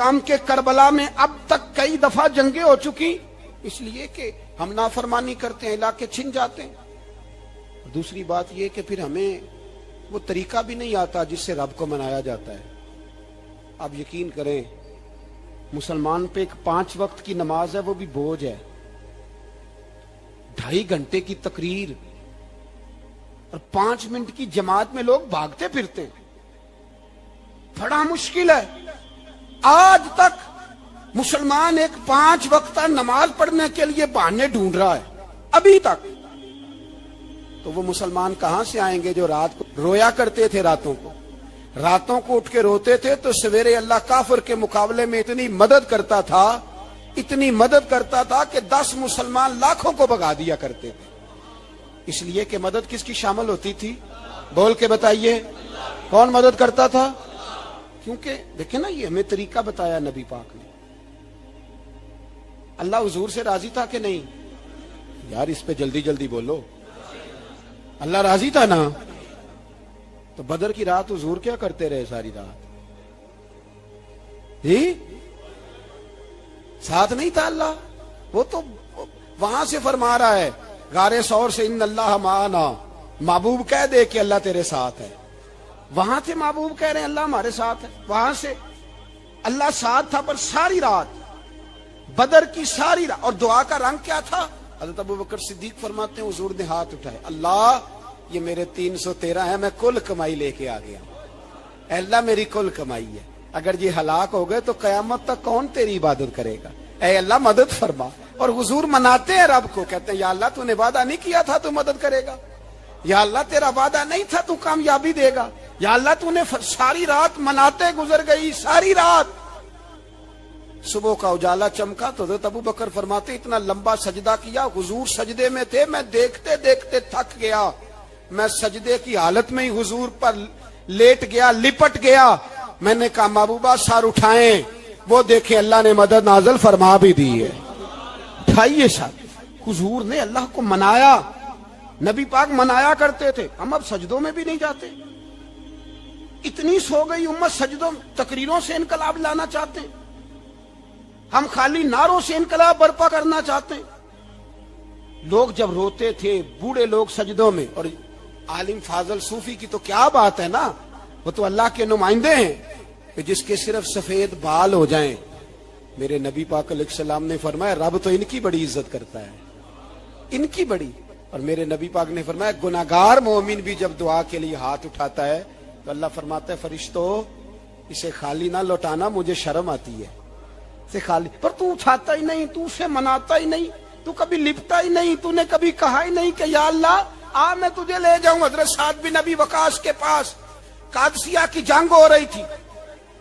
مقام کے کربلا میں اب تک کئی دفعہ جنگیں ہو چکی، اس لیے کہ ہم نافرمانی کرتے ہیں، علاقے چھن جاتے ہیں۔ دوسری بات یہ کہ پھر ہمیں وہ طریقہ بھی نہیں آتا جس سے رب کو منایا جاتا ہے۔ آپ یقین کریں، مسلمان پہ ایک 5 وقت کی نماز ہے، وہ بھی بوجھ ہے۔ 2.5 گھنٹے کی تقریر اور 5 منٹ کی جماعت میں لوگ بھاگتے پھرتے ہیں، بڑا مشکل ہے۔ آج تک مسلمان ایک 5 وقتہ نماز پڑھنے کے لیے بہانے ڈھونڈ رہا ہے، ابھی تک۔ تو وہ مسلمان کہاں سے آئیں گے جو رات کو رویا کرتے تھے، راتوں کو اٹھ کے روتے تھے تو سویرے اللہ کافر کے مقابلے میں اتنی مدد کرتا تھا کہ 10 مسلمان لاکھوں کو بھگا دیا کرتے تھے۔ اس لیے کہ مدد کس کی شامل ہوتی تھی؟ بول کے بتائیے، کون مدد کرتا تھا؟ کیونکہ دیکھیں نا، یہ ہمیں طریقہ بتایا نبی پاک نے۔ اللہ حضور سے راضی تھا کہ نہیں؟ یار اس پہ جلدی جلدی بولو۔ اللہ راضی تھا نا؟ تو بدر کی رات حضور کیا کرتے رہے ساری رات؟ ساتھ نہیں تھا اللہ؟ وہ تو وہاں سے فرما رہا ہے غار ثور سے، ان اللہ معنا، محبوب کہہ دے کہ اللہ تیرے ساتھ ہے۔ وہاں تھے محبوب کہہ رہے ہیں اللہ ہمارے ساتھ ہے، وہاں سے اللہ ساتھ تھا، پر ساری رات، بدر کی ساری رات۔ اور دعا کا رنگ کیا تھا؟ حضرت ابوبکر صدیق فرماتے ہیں حضور نے ہاتھ اٹھائے، اللہ یہ میرے 313 ہیں، میں کل کمائی لے کے آ گیا، اے اللہ میری کل کمائی ہے، اگر یہ ہلاک ہو گئے تو قیامت تک کون تیری عبادت کرے گا، اے اللہ مدد فرما۔ اور حضور مناتے ہیں رب کو، کہتے ہیں یا اللہ تو نے وعدہ نہیں کیا تھا تو مدد کرے گا، یا اللہ تیرا وعدہ نہیں تھا تو کامیابی دے گا، یا اللہ تو نے ساری رات مناتے گزر گئی، ساری رات۔ صبح کا اجالا چمکا تو حضرت ابوبکر فرماتے اتنا لمبا سجدہ کیا، حضور سجدے میں تھے، میں دیکھتے دیکھتے تھک گیا، میں سجدے کی حالت میں ہی حضور پر لیٹ گیا، لپٹ گیا۔ میں نے کہا محبوبہ سر اٹھائیں، وہ دیکھیں اللہ نے مدد نازل فرما بھی دی ہے۔ اٹھائیے سر۔ حضور نے اللہ کو منایا، نبی پاک منایا کرتے تھے۔ ہم اب سجدوں میں بھی نہیں جاتے، اتنی سو گئی امت، سجدوں تقریروں سے انقلاب لانا چاہتے ہیں، ہم خالی نعروں سے انقلاب برپا کرنا چاہتے ہیں۔ لوگ جب روتے تھے، بوڑھے لوگ سجدوں میں، اور عالم فاضل صوفی کی تو کیا بات ہے نا، وہ تو اللہ کے نمائندے ہیں کہ جس کے صرف سفید بال ہو جائیں۔ میرے نبی پاک علیہ السلام نے فرمایا رب تو ان کی بڑی عزت کرتا ہے، ان کی بڑی۔ اور میرے نبی پاک نے فرمایا گناہگار مومن بھی جب دعا کے لیے ہاتھ اٹھاتا ہے تو اللہ فرماتا ہے فرشتوں اسے خالی نہ لوٹانا، مجھے شرم آتی ہے اسے خالی۔ پر تو اٹھاتا ہی نہیں، تو اسے مناتا ہی نہیں، تو کبھی لپٹا ہی نہیں، تو نے کبھی کہا ہی نہیں کہ یا اللہ آ میں تجھے لے جاؤں حضرت سعد بن ابی وقاص کے پاس۔ قادسیہ کی جنگ ہو رہی تھی،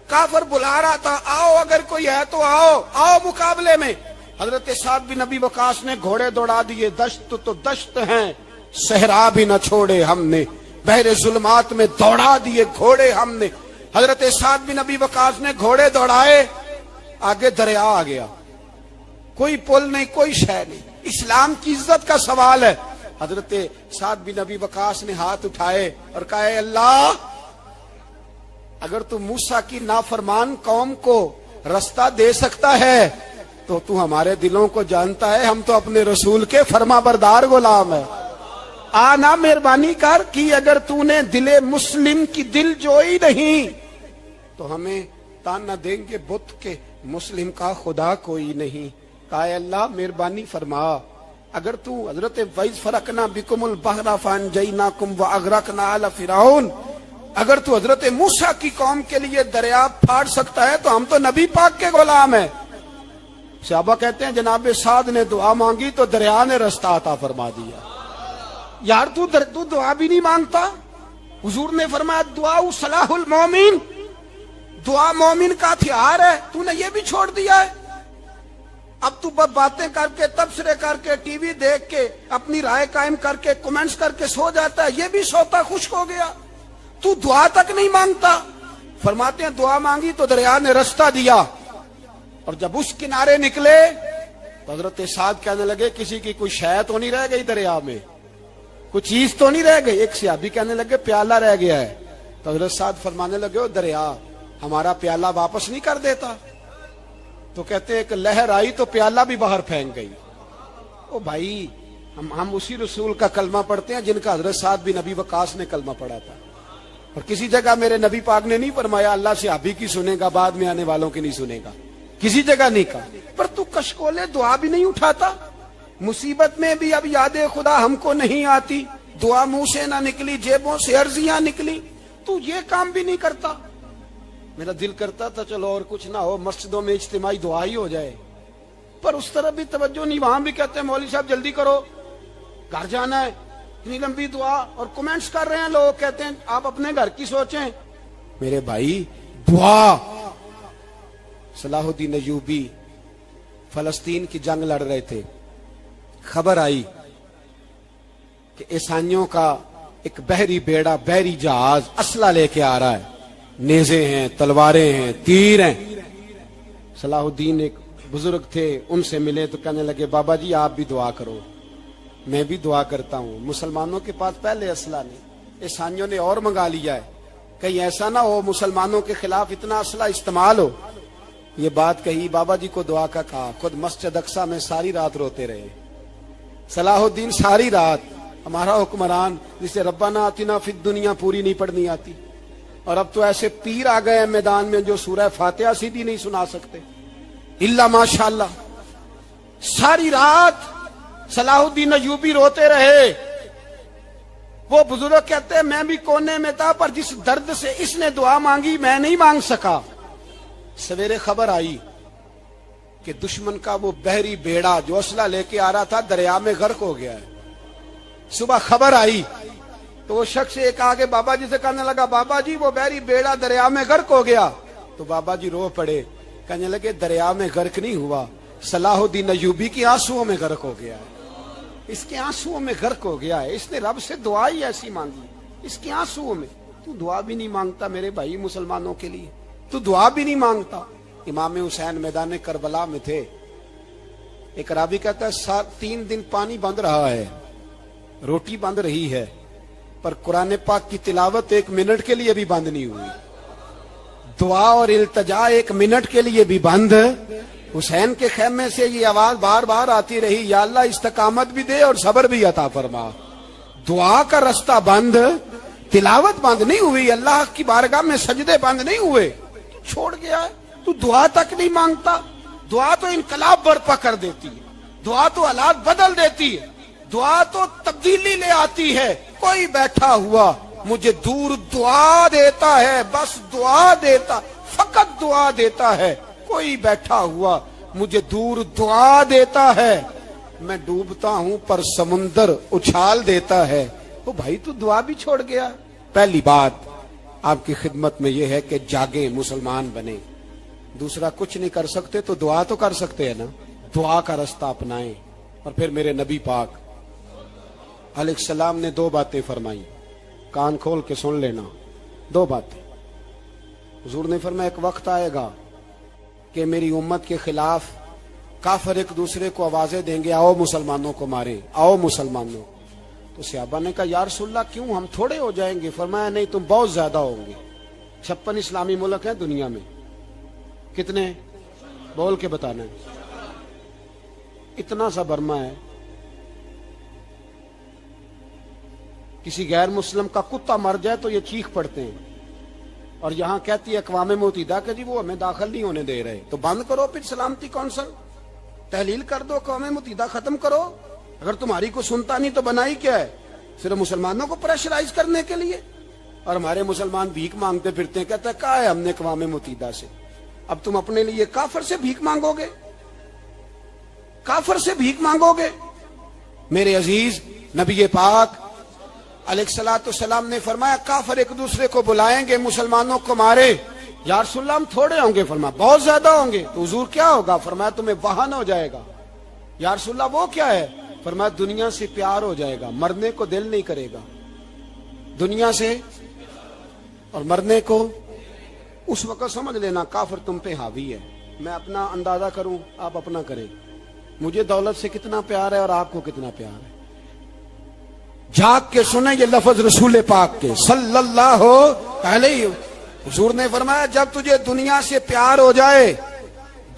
کافر بلا رہا تھا آؤ اگر کوئی ہے تو آؤ، آؤ مقابلے میں۔ حضرت سعد بن ابی وقاص نے گھوڑے دوڑا دیے، دشت تو دشت ہیں صحرا بھی نہ چھوڑے ہم نے، بحر ظلمات میں دوڑا دیے گھوڑے ہم نے۔ حضرت سعد بن ابی وقاص نے گھوڑے دوڑائے، آگے دریا آ گیا، کوئی پل نہیں، کوئی شے نہیں، اسلام کی عزت کا سوال ہے۔ حضرت سعد بن ابی وقاص نے ہاتھ اٹھائے اور کہا اے اللہ اگر تو موسیٰ کی نافرمان قوم کو رستہ دے سکتا ہے تو تو ہمارے دلوں کو جانتا ہے، ہم تو اپنے رسول کے فرما بردار غلام ہیں، آنا مہربانی کر کی اگر تو نے دل مسلم کی دل جوئی نہیں تو ہمیں تانا دیں گے بت کے مسلم کا خدا کوئی نہیں۔ کہا اے اللہ مہربانی فرما، اگر تو حضرت وَإِذْ فَرَقْنَا بِكُمُ الْبَحْرَ فَأَنْجَيْنَاكُمْ وَأَغْرَقْنَا آلَ فِرْعَوْنَ، اگر تو حضرت موسیٰ کی قوم کے لیے دریا پھاڑ سکتا ہے تو ہم تو نبی پاک کے غلام ہیں۔ صحابہ کہتے ہیں جناب سعد نے دعا مانگی تو دریا نے رستہ عطا فرما دیا۔ یار تو دعا بھی نہیں مانگتا؟ حضور نے فرمایا دعا صلاح المومن، دعا مومن کا ہتھیار ہے، تو نے یہ بھی چھوڑ دیا ہے۔ اب تو باتیں کر کے، تبصرے کر کے، ٹی وی دیکھ کے، اپنی رائے قائم کر کے، کمنٹس کر کے سو جاتا ہے، یہ بھی سوتا خشک ہو گیا، تو دعا تک نہیں مانگتا۔ فرماتے ہیں دعا مانگی تو دریا نے رستہ دیا، اور جب اس کنارے نکلے تو حضرت سعد کہنے لگے کسی کی کوئی شے تو نہیں رہ گئی دریا میں، کوئی چیز تو نہیں رہ گئی۔ ایک صحابی کہنے لگے پیالہ رہ گیا ہے، تو حضرت سعد فرمانے لگے او دریا ہمارا پیالہ واپس نہیں کر دیتا، تو کہتے ہیں کہ لہر آئی تو پیالہ بھی باہر پھینک گئی. او بھائی ہم اسی رسول کا کلمہ پڑھتے ہیں جن کا حضرت سعد بن ابی وقاص نے کلمہ پڑھا تھا. اور کسی جگہ میرے نبی پاک نے نہیں فرمایا اللہ صحابی کی سنے گا بعد میں آنے والوں کی نہیں سنے گا, کسی جگہ نہیں کہا. پر تو کشکولے دعا بھی نہیں اٹھاتا, مصیبت میں بھی اب یاد خدا ہم کو نہیں آتی, دعا منہ سے نہ نکلی, جیبوں سے عرضیاں نکلی, تو یہ کام بھی نہیں کرتا. میرا دل کرتا تھا چلو اور کچھ نہ ہو, مسجدوں میں اجتماعی دعا ہی ہو جائے, پر اس طرف بھی توجہ نہیں. وہاں بھی کہتے ہیں مولوی صاحب جلدی کرو گھر جانا ہے, اتنی لمبی دعا, اور کمنٹس کر رہے ہیں لوگ, کہتے ہیں آپ اپنے گھر کی سوچیں. میرے بھائی دعا, صلاح الدین ایوبی فلسطین کی جنگ لڑ رہے تھے, خبر آئی کہ عیسائیوں کا ایک بحری بیڑا, بحری جہاز اسلحہ لے کے آ رہا ہے, نیزے ہیں, تلواریں ہیں, تیر ہیں. صلاح الدین ایک بزرگ تھے, ان سے ملے تو کہنے لگے بابا جی آپ بھی دعا کرو. میں بھی دعا کرتا ہوں, مسلمانوں کے پاس پہلے اسلحہ نہیں, عیسائیوں نے اور منگا لیا ہے, کہیں ایسا نہ ہو مسلمانوں کے خلاف اتنا اسلحہ استعمال ہو. یہ بات کہی, بابا جی کو دعا کا کہا, خود مسجد اقصی میں ساری رات روتے رہے. صلاح الدین ساری رات, ہمارا حکمران جسے ربنا آتنا فی الدنیا پوری نہیں پڑھنی آتی, اور اب تو ایسے پیر آ گئے ہیں میدان میں جو سورہ فاتحہ سیدھی نہیں سنا سکتے الا ماشاءاللہ. ساری رات صلاح الدین ایوبی روتے رہے. وہ بزرگ کہتے ہیں میں بھی کونے میں تھا, پر جس درد سے اس نے دعا مانگی میں نہیں مانگ سکا. سویرے خبر آئی کہ دشمن کا وہ بحری بیڑا جو اسلحہ لے کے آ رہا تھا دریا میں غرق ہو گیا ہے. صبح خبر آئی تو وہ شخص ایک آگے بابا جی سے کہنے لگا بابا جی وہ بحری بیڑا دریا میں غرق ہو گیا. تو بابا جی رو پڑے, کہنے لگے دریا میں غرق نہیں ہوا, صلاح الدین ایوبی کی آنسوؤں میں غرق ہو گیا ہے, اس کے آنسوؤں میں غرق ہو گیا ہے. اس نے رب سے دعا ہی ایسی مانگی, اس کے آنسوؤں میں. تو دعا بھی نہیں مانگتا میرے بھائی مسلمانوں کے لیے, تو دعا بھی نہیں مانگتا. امام حسین میدان کربلا میں تھے, ایک راوی کہتا ہے 3 دن پانی بند رہا ہے, روٹی بند رہی ہے, پر قرآن پاک کی تلاوت 1 منٹ کے لیے بھی بند نہیں ہوئی, دعا اور التجا 1 منٹ کے لیے بھی بند. حسین کے خیمے سے یہ آواز بار بار آتی رہی, یا اللہ استقامت بھی دے اور صبر بھی عطا فرما. دعا کا رستہ بند, تلاوت بند نہیں ہوئی, اللہ کی بارگاہ میں سجدے بند نہیں ہوئے, تو چھوڑ گیا ہے. تو دعا تک نہیں مانگتا. دعا تو انقلاب برپا کر دیتی ہے, دعا تو حالات بدل دیتی ہے, دعا تو تبدیلی لے آتی ہے. کوئی بیٹھا ہوا مجھے دور دعا دیتا ہے, بس دعا دیتا, فقط دعا دیتا ہے. کوئی بیٹھا ہوا مجھے دور دعا دیتا ہے, میں ڈوبتا ہوں پر سمندر اچھال دیتا ہے. وہ بھائی تو دعا بھی چھوڑ گیا. پہلی بات آپ کی خدمت میں یہ ہے کہ جاگیں, مسلمان بنیں. دوسرا کچھ نہیں کر سکتے تو دعا تو کر سکتے ہیں نا, دعا کا رستہ اپنائیں. اور پھر میرے نبی پاک علیہ السلام نے 2 باتیں فرمائی, کان کھول کے سن لینا. 2 باتیں حضور نے فرمایا ایک وقت آئے گا کہ میری امت کے خلاف کافر ایک دوسرے کو آوازیں دیں گے, آؤ مسلمانوں کو ماریں, آؤ مسلمانوں. تو صحابہ نے کہا یا رسول اللہ کیوں, ہم تھوڑے ہو جائیں گے؟ فرمایا نہیں, تم بہت زیادہ ہوں گے. 56 اسلامی ملک ہیں دنیا میں, کتنے بول کے بتانا ہے. اتنا سا برما ہے, کسی غیر مسلم کا کتا مر جائے تو یہ چیخ پڑتے ہیں, اور یہاں کہتی ہے اقوام متحدہ کہ جی وہ ہمیں داخل نہیں ہونے دے رہے. تو بند کرو پھر سلامتی کونسل, تحلیل کر دو, اقوام متحدہ ختم کرو. اگر تمہاری کو سنتا نہیں تو بنائی کیا ہے, صرف مسلمانوں کو پریشرائز کرنے کے لیے. اور ہمارے مسلمان بھیک مانگتے پھرتے ہیں, کہتا ہے کہا ہے ہم نے اقوام متحدہ سے. اب تم اپنے لیے کافر سے بھیک مانگو گے, کافر سے بھیک مانگو گے. میرے عزیز نبی پاک علیہ الصلوۃ والسلام نے فرمایا کافر ایک دوسرے کو بلائیں گے مسلمانوں کو مارے. یا رسول اللہ ہم تھوڑے ہوں گے؟ فرمایا بہت زیادہ ہوں گے. تو حضور کیا ہوگا؟ فرمایا تمہیں وہن ہو جائے گا. یا رسول اللہ وہ کیا ہے؟ فرمایا دنیا سے پیار ہو جائے گا, مرنے کو دل نہیں کرے گا. دنیا سے اور مرنے کو. اس وقت سمجھ لینا کافر تم پہ حاوی ہے. میں اپنا اندازہ کروں, آپ اپنا کریں. مجھے دولت سے کتنا پیار ہے اور آپ کو کتنا پیار ہے. جھاگ کے سنیں یہ لفظ رسول پاک کے صلی اللہ علیہ. حضور نے فرمایا جب تجھے دنیا سے پیار ہو جائے,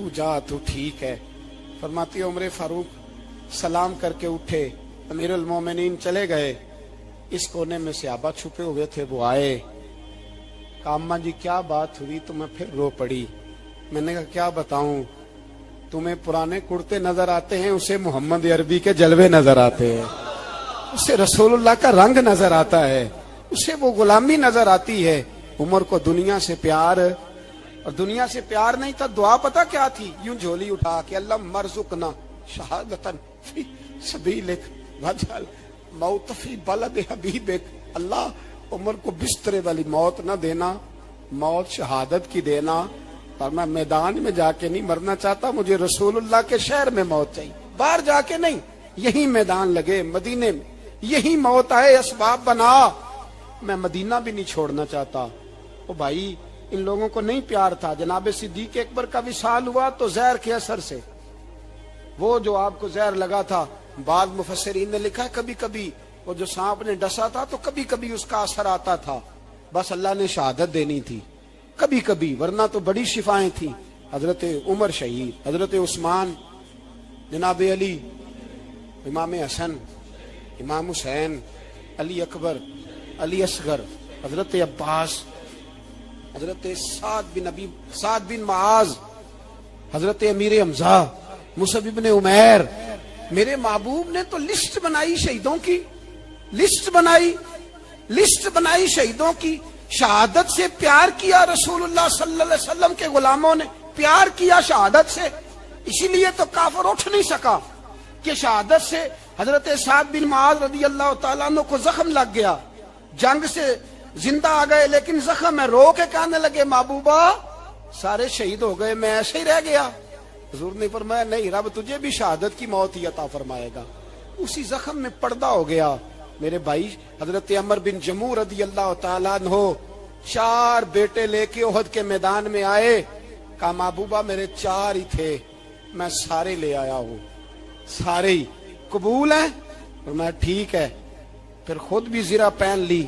تو جا تو ٹھیک ہے. فرماتی عمر فاروق سلام کر کے اٹھے, امیر المومنین چلے گئے. اس کونے میں صحابہ چھپے ہوئے تھے, وہ آئے. کہا اماں جی کیا بات ہوئی؟ تو میں پھر رو پڑی. میں نے کہا کیا بتاؤں, تمہیں پرانے کرتے نظر آتے ہیں, اسے محمد عربی کے جلوے نظر آتے ہیں, اسے رسول اللہ کا رنگ نظر آتا ہے, اسے وہ غلامی نظر آتی ہے. عمر کو دنیا سے پیار, اور دنیا سے پیار نہیں تھا. دعا پتہ کیا تھی؟ یوں جھولی اٹھا کے اللہ مرزقنا شہادتن فی سبیلک وجعل موت فی بلد حبیبک. اللہ عمر کو بسترے والی موت نہ دینا, موت شہادت کی دینا. پر میں میدان میں جا کے نہیں مرنا چاہتا, مجھے رسول اللہ کے شہر میں موت چاہیے, باہر جا کے نہیں. یہی میدان لگے مدینے میں, یہی موت آئے, اسباب بنا. میں مدینہ بھی نہیں چھوڑنا چاہتا. او بھائی ان لوگوں کو نہیں پیار تھا. جناب صدیق اکبر کا وصال ہوا تو زہر کے اثر سے, وہ جو آپ کو زہر لگا تھا, بعض مفسرین نے لکھا ہے کبھی کبھی وہ جو سانپ نے ڈسا تھا تو کبھی کبھی اس کا اثر آتا تھا, بس اللہ نے شہادت دینی تھی کبھی کبھی, ورنہ تو بڑی شفائیں تھیں. حضرت عمر شہید, حضرت عثمان, جناب علی, امام حسن, امام حسین, علی اکبر, علی اصغر, حضرت عباس, حضرت سعد بن معاذ, حضرت امیر حمزہ, مصعب بن عمیر. میرے محبوب نے تو لسٹ بنائی شہیدوں کی, لسٹ بنائی شہیدوں کی. شہادت سے پیار کیا رسول اللہ صلی اللہ علیہ وسلم کے غلاموں نے, پیار کیا شہادت سے. اسی لیے تو کافر اٹھ نہیں سکا کہ شہادت سے حضرت سعد بن معاذ رضی اللہ تعالیٰ عنہ کو زخم لگ گیا, جنگ سے زندہ آ گئے لیکن زخم ہے. رو کے کہنے لگے محبوبہ سارے شہید ہو گئے, میں ایسے ہی رہ گیا. حضور نے فرمایا نہیں, رب تجھے بھی شہادت کی موت ہی عطا فرمائے گا. اسی زخم میں پردہ ہو گیا. میرے بھائی حضرت عمر بن جموع رضی اللہ تعالیٰ عنہ 4 بیٹے لے کے احد کے میدان میں آئے. کہا محبوبہ میرے 4 ہی تھے, میں سارے لے آیا ہوں, سارے ہی قبول ہیں؟ اور میں ٹھیک ہے. پھر خود بھی زرہ پہن لی.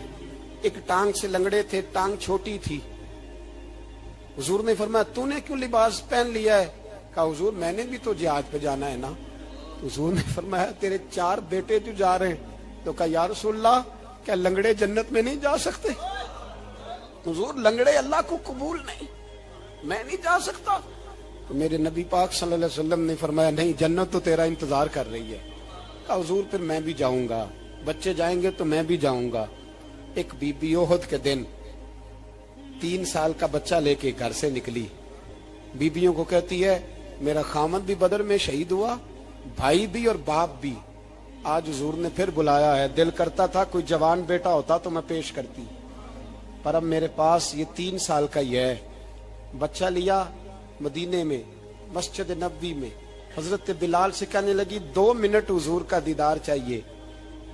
ایک ٹانگ سے لنگڑے تھے, ٹانگ چھوٹی تھی. حضور نے فرمایا تو نے کیوں لباس پہن لیا ہے؟ کہا حضور میں نے بھی تو جہاد پہ جانا ہے نا. حضور نے فرمایا تیرے 4 بیٹے جو جا رہے ہیں. تو کہا یا رسول اللہ کیا لنگڑے جنت میں نہیں جا سکتے؟ حضور لنگڑے اللہ کو قبول نہیں, میں نہیں جا سکتا. تو میرے نبی پاک صلی اللہ علیہ وسلم نے فرمایا نہیں, جنت تو تیرا انتظار کر رہی ہے. کہا حضور پھر میں بھی جاؤں گا, بچے جائیں گے تو میں بھی جاؤں گا. ایک بی بی احد کے دن 3 سال کا بچہ لے کے گھر سے نکلی. بیبیوں کو کہتی ہے میرا خامد بھی بدر میں شہید ہوا, بھائی بھی اور باپ بھی. آج حضور نے پھر بلایا ہے. دل کرتا تھا کوئی جوان بیٹا ہوتا تو میں پیش کرتی, پر اب میرے پاس یہ 3 سال کا ہی ہے. بچہ لیا مدینے میں, مسجد نبوی میں. حضرت بلال سے کہنے لگی 2 منٹ حضور کا دیدار چاہیے.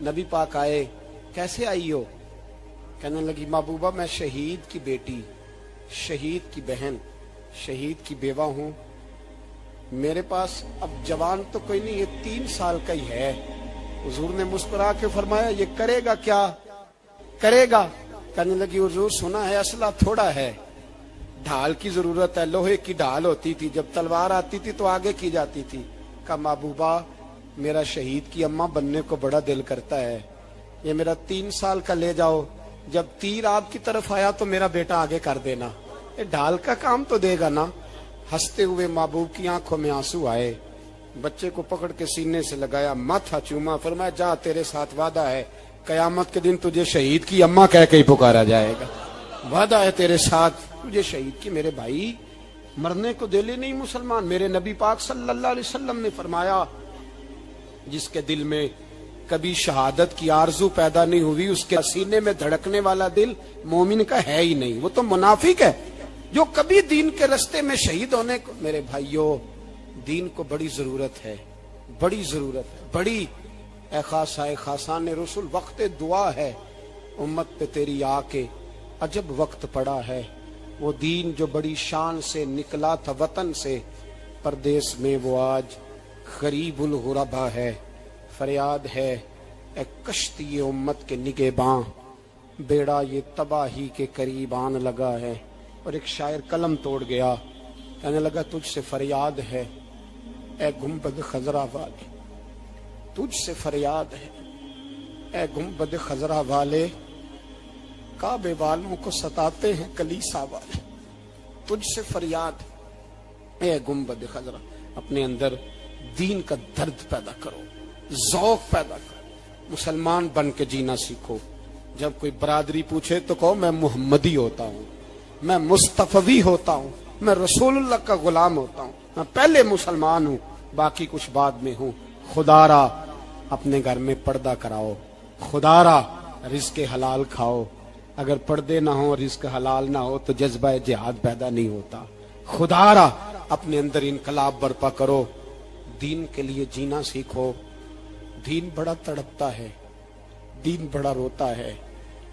نبی پاک آئے. کیسے آئی ہو؟ کہنے لگی محبوبہ میں شہید کی بیٹی, شہید کی بہن, شہید کی بیوہ ہوں. میرے پاس اب جوان تو کوئی نہیں, یہ 3 سال کا ہی ہے. حضور نے مسکرا کے فرمایا یہ کرے گا کیا کرے گا؟ کہنے لگی حضور سنا ہے اسلحہ تھوڑا ہے, ڈھال کی ضرورت ہے. لوہے کی ڈھال ہوتی تھی, جب تلوار آتی تھی تو آگے کی جاتی تھی. کہا محبوبہ میرا شہید کی اماں بننے کو بڑا دل کرتا ہے, یہ میرا 3 سال کا لے جاؤ, جب تیر آپ کی طرف آیا تو میرا بیٹا آگے کر دینا, یہ ڈھال کا کام تو دے گا نا. ہنستے ہوئے محبوب کی آنکھوں میں آنسو آئے. بچے کو پکڑ کے سینے سے لگایا, ماتھا چوما, فرمایا جا تیرے ساتھ وعدہ ہے قیامت کے دن تجھے شہید کی اماں کہہ کے ہی پکارا جائے گا. وعدہ ہے تیرے ساتھ تجھے شہید کی. میرے بھائی مرنے کو دل ہی نہیں مسلمان. میرے نبی پاک صلی اللہ علیہ وسلم نے فرمایا جس کے دل میں کبھی شہادت کی آرزو پیدا نہیں ہوئی, اس کے سینے میں دھڑکنے والا دل مومن کا ہے ہی نہیں, وہ تو منافق ہے. جو کبھی دین کے رستے میں شہید ہونے کو, میرے بھائیوں دین کو بڑی ضرورت ہے, بڑی ضرورت ہے, بڑی. اے خاصائے خاصان رسول وقت دعا ہے, امت پہ تیری آ کے عجب وقت پڑا ہے. وہ دین جو بڑی شان سے نکلا تھا وطن سے, پردیس میں وہ آج غریب الغربا ہے. فریاد ہے اے کشتی امت کے نگہباں, بیڑا یہ تباہی کے قریب آن لگا ہے. اور ایک شاعر قلم توڑ گیا, کہنے لگا تجھ سے فریاد ہے اے گنبد خضرا والے، تجھ سے فریاد ہے اے گنبد خضرا والے، کعبے والوں کو ستاتے ہیں کلیسا والے، تجھ سے فریاد ہے اے گنبد خضرا۔ اپنے اندر دین کا درد پیدا کرو، ذوق پیدا کرو، مسلمان بن کے جینا سیکھو۔ جب کوئی برادری پوچھے تو کہو میں محمدی ہوتا ہوں، میں مصطفی ہوتا ہوں، میں رسول اللہ کا غلام ہوتا ہوں، میں پہلے مسلمان ہوں، باقی کچھ بعد میں ہوں۔ خدا را اپنے گھر میں پردہ کراؤ، خدا را رزق حلال کھاؤ۔ اگر پردے نہ ہو، رزق حلال نہ ہو تو جذبہ جہاد پیدا نہیں ہوتا۔ خدا را اپنے اندر انقلاب برپا کرو، دین کے لیے جینا سیکھو۔ دین بڑا تڑپتا ہے، دین بڑا روتا ہے۔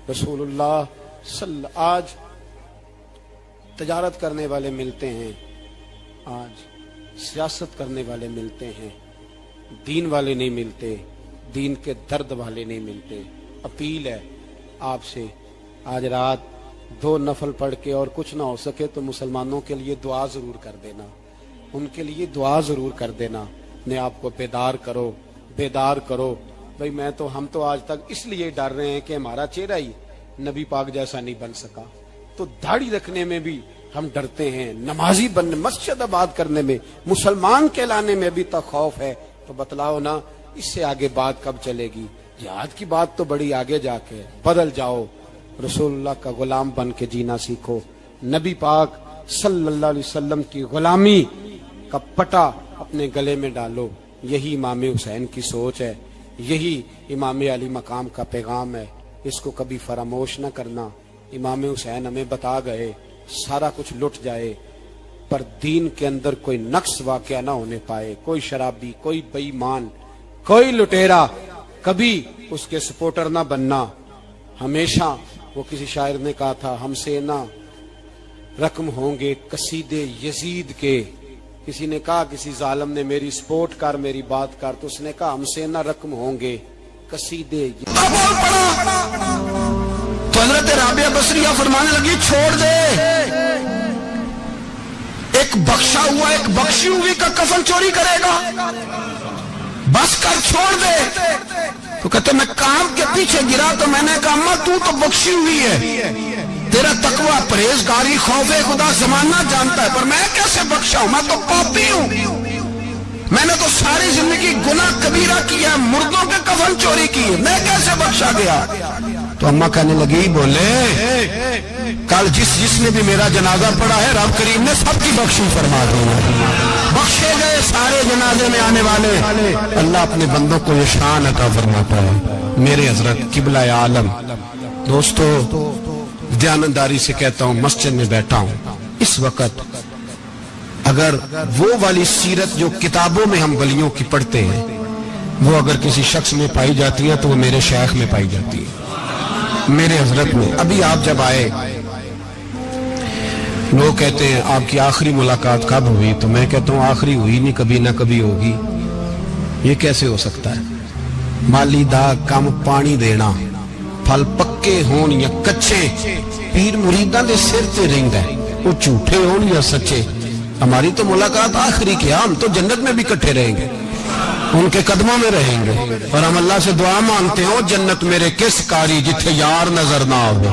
رسول اللہ آج تجارت کرنے والے ملتے ہیں، آج سیاست کرنے والے ملتے ہیں، دین والے نہیں ملتے، دین کے درد والے نہیں ملتے۔ اپیل ہے آپ سے، آج رات 2 نفل پڑھ کے اور کچھ نہ ہو سکے تو مسلمانوں کے لیے دعا ضرور کر دینا، ان کے لیے دعا ضرور کر دینا۔ اپنے آپ کو بیدار کرو، بیدار کرو۔ بھئی ہم تو آج تک اس لیے ڈر رہے ہیں کہ ہمارا چہرہ ہی نبی پاک جیسا نہیں بن سکا، تو داڑھی رکھنے میں بھی ہم ڈرتے ہیں، نمازی بننے، مسجد آباد کرنے میں، مسلمان کہلانے میں بھی تو خوف ہے۔ تو بتلاؤ نا، اس سے آگے بات کب چلے گی؟ جہاد کی بات تو بڑی آگے جا کے، بدل جاؤ، رسول اللہ کا غلام بن کے جینا سیکھو۔ نبی پاک صلی اللہ علیہ وسلم کی غلامی کا پٹا اپنے گلے میں ڈالو۔ یہی امام حسین کی سوچ ہے، یہی امام علی مقام کا پیغام ہے، اس کو کبھی فراموش نہ کرنا۔ امام حسین ہمیں بتا گئے سارا کچھ لٹ جائے پر دین کے اندر کوئی نقص واقعہ نہ ہونے پائے، کوئی شرابی، کوئی بے ایمان، کوئی لٹیرا کبھی اس کے سپورٹر نہ بننا۔ ہمیشہ وہ کسی شاعر نے کہا تھا، ہم سے نہ رقم ہوں گے قصیدے یزید کے۔ کسی نے کہا، کسی ظالم نے میری سپورٹ کر، میری بات کر، تو اس نے کہا ہم سے نہ رقم ہوں گے قصیدے یزید۔ تو حضرت رابعہ بصریہ فرمانے لگی چھوڑ دے، ایک بخشا ہوا ایک بخشی ہوئی کا کفن چوری کرے گا، بس کر، چھوڑ دے۔ تو کہتے میں کام کے پیچھے گرا تو میں نے کہا اماں تو بخشی ہوئی ہے، تیرا تقوی، پرہیزگاری، خوف خدا زمانہ جانتا ہے، پر میں کیسے بخشا ہوں؟ میں تو پاپی ہوں، میں نے تو ساری زندگی گناہ کبیرہ کیا، مردوں کے کفن چوری کی، میں کیسے بخشا گیا؟ تو اماں کہنے لگی، بولے کل جس نے بھی میرا جنازہ پڑھا ہے رب کریم نے سب کی بخشی فرما دی ہے، بخشے گئے سارے جنازے میں آنے والے۔ اللہ اپنے بندوں کو یہ شان عطا فرماتا ہے۔ میرے حضرت قبلہ عالم دوستو، دیانتداری سے کہتا ہوں، مسجد میں بیٹھا ہوں اس وقت، اگر وہ والی سیرت جو کتابوں میں ہم ولیوں کی پڑھتے ہیں وہ اگر کسی شخص میں پائی جاتی ہے تو وہ میرے شیخ میں پائی جاتی ہے، میرے حضرت میں۔ ابھی آپ جب آئے، لوگ کہتے ہیں آپ کی آخری ملاقات کب ہوئی؟ تو میں کہتا ہوں آخری ہوئی نہیں، کبھی نہ کبھی ہوگی۔ یہ کیسے ہو سکتا ہے؟ مالی دا کم پانی دینا، پھل پکے ہون یا کچے، پیر مریداں دے سر تے رہندا ہے، وہ جھوٹے ہون یا سچے۔ ہماری تو ملاقات آخری کی، ہم تو جنت میں بھی کٹھے رہیں گے، ان کے قدموں میں رہیں گے، اور ہم اللہ سے دعا مانگتے ہیں، جنت میرے کس کاری جتھے یار نظر نہ آوے،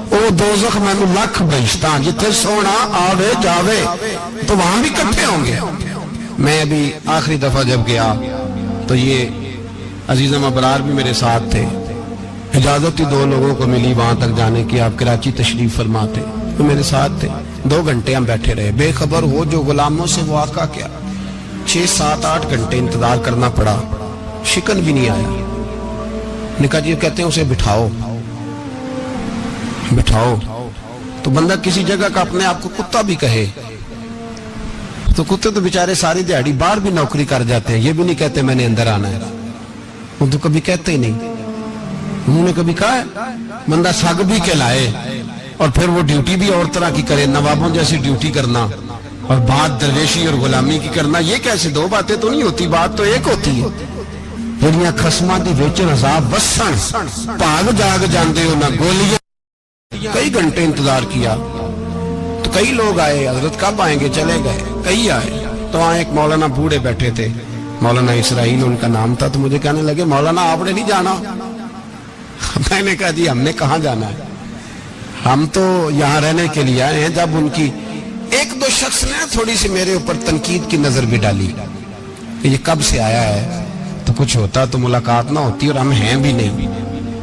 او دوزخ مینوں لکھ بہشتاں جتھے سونا آوے جاوے، تو وہاں بھی کٹھے ہوں گے۔ میں ابھی آخری دفعہ جب گیا تو یہ عزیزم ابرار بھی میرے ساتھ تھے، اجازت ہی 2 لوگوں کو ملی وہاں تک جانے کی، آپ کراچی تشریف فرما تھے، تو میرے ساتھ تھے۔ 2 گھنٹے ہم بیٹھے رہے، بے خبر ہو جو غلاموں سے واقعہ کیا، 6 7 8 گھنٹے انتظار کرنا پڑا، شکن بھی نہیں آیا۔ نکاح جی کہتے ہیں اسے بٹھاؤ بٹھاؤ، تو بندہ کسی جگہ کا اپنے آپ کو کتا بھی کہے تو کتے تو بیچارے ساری دیہڑی باہر بھی نوکری کر جاتے ہیں، یہ بھی نہیں کہتے میں نے اندر آنا ہے، وہ تو کبھی کہتے ہی نہیں۔ انہوں نے کبھی کہا ہے بندہ سگ بھی کہلائے اور پھر وہ ڈیوٹی بھی اور طرح کی کرے، نوابوں جیسی ڈیوٹی کرنا اور بات درویشی اور غلامی کی کرنا، یہ کیسے؟ 2 باتیں تو نہیں ہوتی، بات تو ایک ہوتی ہے۔ جڑیاں خصماں دی وچن عذاب وسن، بھاگ جاگ جاندے ہو نہ گولیاں۔ کئی گھنٹے انتظار کیا تو تو کئی لوگ آئے, حضرت کب آئیں گے, چلے گئے, کئی آئے. تو وہاں ایک مولانا بوڑھے بیٹھے تھے, مولانا اسرائیل ان کا نام تھا. تو مجھے کہنے لگے مولانا آپ نے نہیں جانا. میں نے کہا جی ہم نے کہاں جانا ہے, ہم تو یہاں رہنے کے لیے آئے ہیں. جب ان کی ایک دو شخص نے تھوڑی سی میرے اوپر تنقید کی نظر بھی ڈالی کہ یہ کب سے آیا ہے, تو کچھ ہوتا تو ملاقات نہ ہوتی, اور ہم ہیں بھی نہیں,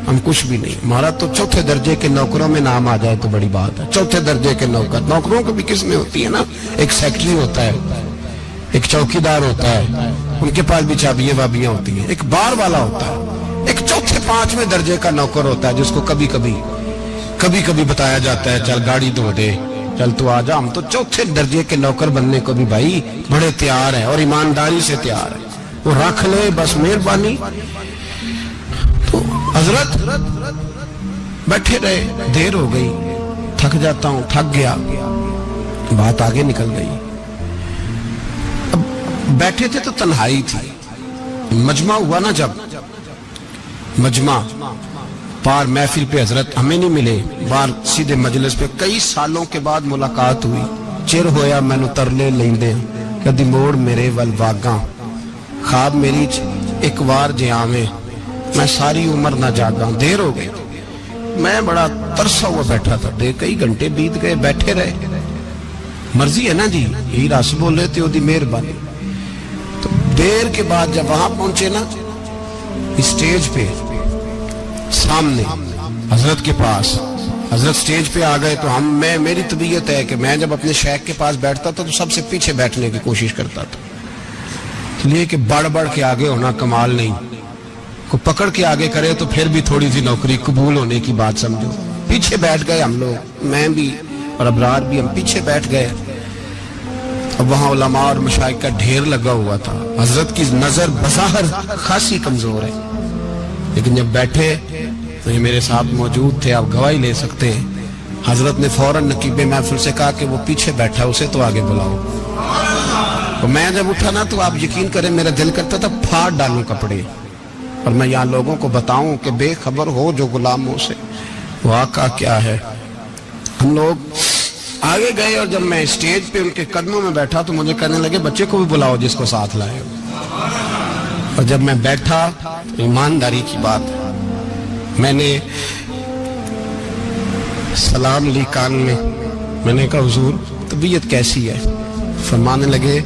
ہم کچھ بھی نہیں. ہمارا تو چوتھے درجے کے نوکروں میں نام آ جائے تو بڑی بات ہے. چوتھے درجے کے نوکر, نوکروں کو بھی کس میں ہوتی ہے نا, ایک سیکٹری ہوتا ہے, ایک چوکیدار ہوتا ہے, ان کے پاس بھی چابیاں وابیاں ہوتی ہیں, ایک بار والا ہوتا ہے, ایک چوتھے پانچویں درجے کا نوکر ہوتا ہے جس کو کبھی کبھی بتایا جاتا ہے چل گاڑی دھو دے, چل تو آ جا. ہم تو چوتھے درجے کے نوکر بننے کو بھی بھائی بڑے تیار ہیں, اور ایمانداری سے تیار ہیں. وہ رکھ لے بس مہربانی. تو حضرت بیٹھے رہے, دیر ہو گئی, تھک جاتا ہوں, تھک گیا, بات آگے نکل گئی. اب بیٹھے تھے تو تنہائی تھی. مجمع ہوا نا, جب مجمع بار محفل پہ حضرت ہمیں نہیں ملے, بار سیدھے مجلس پہ کئی سالوں کے بعد ملاقات ہوئی. چر ہویا مینو ترلے لیندے کدی موڑ میرے ول واگاں, خواب میری ایک وار جے آویں میں ساری عمر نہ جاگاں. دیر ہو گئی, میں بڑا ترسا ہوا بیٹھا تھا. کئی گھنٹے بیت گئے, بیٹھے رہے. مرضی ہے نا جی, یہی رس بولے تے دی مہربانی. تو دیر کے بعد جب وہاں پہنچے نا, اسٹیج پہ سامنے حضرت کے پاس, حضرت سٹیج پہ آ گئے. تو میری طبیعت ہے کہ میں جب اپنے شیخ کے پاس بیٹھتا تھا تو سب سے پیچھے بیٹھنے کی کوشش کرتا تھا, اس لیے کہ بڑھ کے آگے ہونا کمال نہیں. کو پکڑ کے آگے کرے تو پھر بھی تھوڑی سی نوکری قبول ہونے کی بات سمجھو. پیچھے بیٹھ گئے ہم لوگ, میں بھی اور ابرار بھی, ہم پیچھے بیٹھ گئے. اب وہاں علماء اور مشائخ کا ڈھیر لگا ہوا تھا. حضرت کی نظر بظاہر خاصی کمزور ہے, لیکن جب بیٹھے تو یہ میرے ساتھ موجود تھے, آپ گواہی لے سکتے ہیں. حضرت نے فوراً نقیب محفل سے کہا کہ وہ پیچھے بیٹھا, اسے تو آگے بلاؤ. تو میں جب اٹھا نا تو آپ یقین کریں میرا دل کرتا تھا پھاڑ ڈالوں کپڑے, اور میں یہاں لوگوں کو بتاؤں کہ بے خبر ہو جو غلاموں سے وہ آقا کیا ہے. ہم لوگ آگے گئے, اور جب میں اسٹیج پہ ان کے قدموں میں بیٹھا تو مجھے کہنے لگے بچے کو بھی بلاؤ جس کو ساتھ لائے. اور جب میں بیٹھا, ایمانداری کی بات, میں نے سلام لی کان میں نے کہا حضور طبیعت کیسی ہے. فرمانے لگے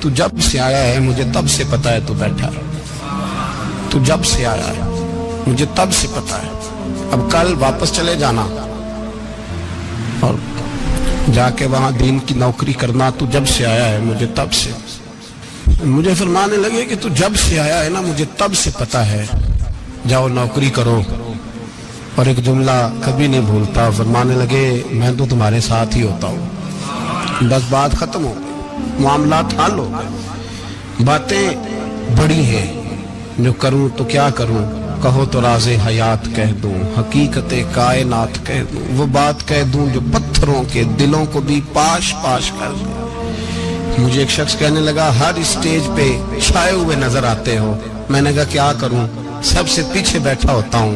تو جب سے آیا ہے مجھے تب سے پتا ہے تو بیٹھا ہے, تو جب سے آیا ہے مجھے تب سے پتا ہے. اب کل واپس چلے جانا اور جا کے وہاں دین کی نوکری کرنا. تو جب سے آیا ہے مجھے تب سے. مجھے فرمانے لگے کہ تو جب سے آیا ہے نا مجھے تب سے پتا ہے, جاؤ نوکری کرو. اور ایک جملہ کبھی نہیں بھولتا, فرمانے لگے میں تو تمہارے ساتھ ہی ہوتا ہوں. بس بات ختم ہو گئی, معاملات حل ہو گئے. باتیں بڑی ہیں, جو کروں تو کیا کروں, کہو تو راز حیات کہہ دوں, حقیقت کائنات کہہ دوں, وہ بات کہہ دوں جو پتھروں کے دلوں کو بھی پاش کر دوں. مجھے ایک شخص کہنے لگا ہر اسٹیج پہ چھائے ہوئے نظر آتے ہو. میں نے کہا کیا کروں, سب سے پیچھے بیٹھا ہوتا ہوں,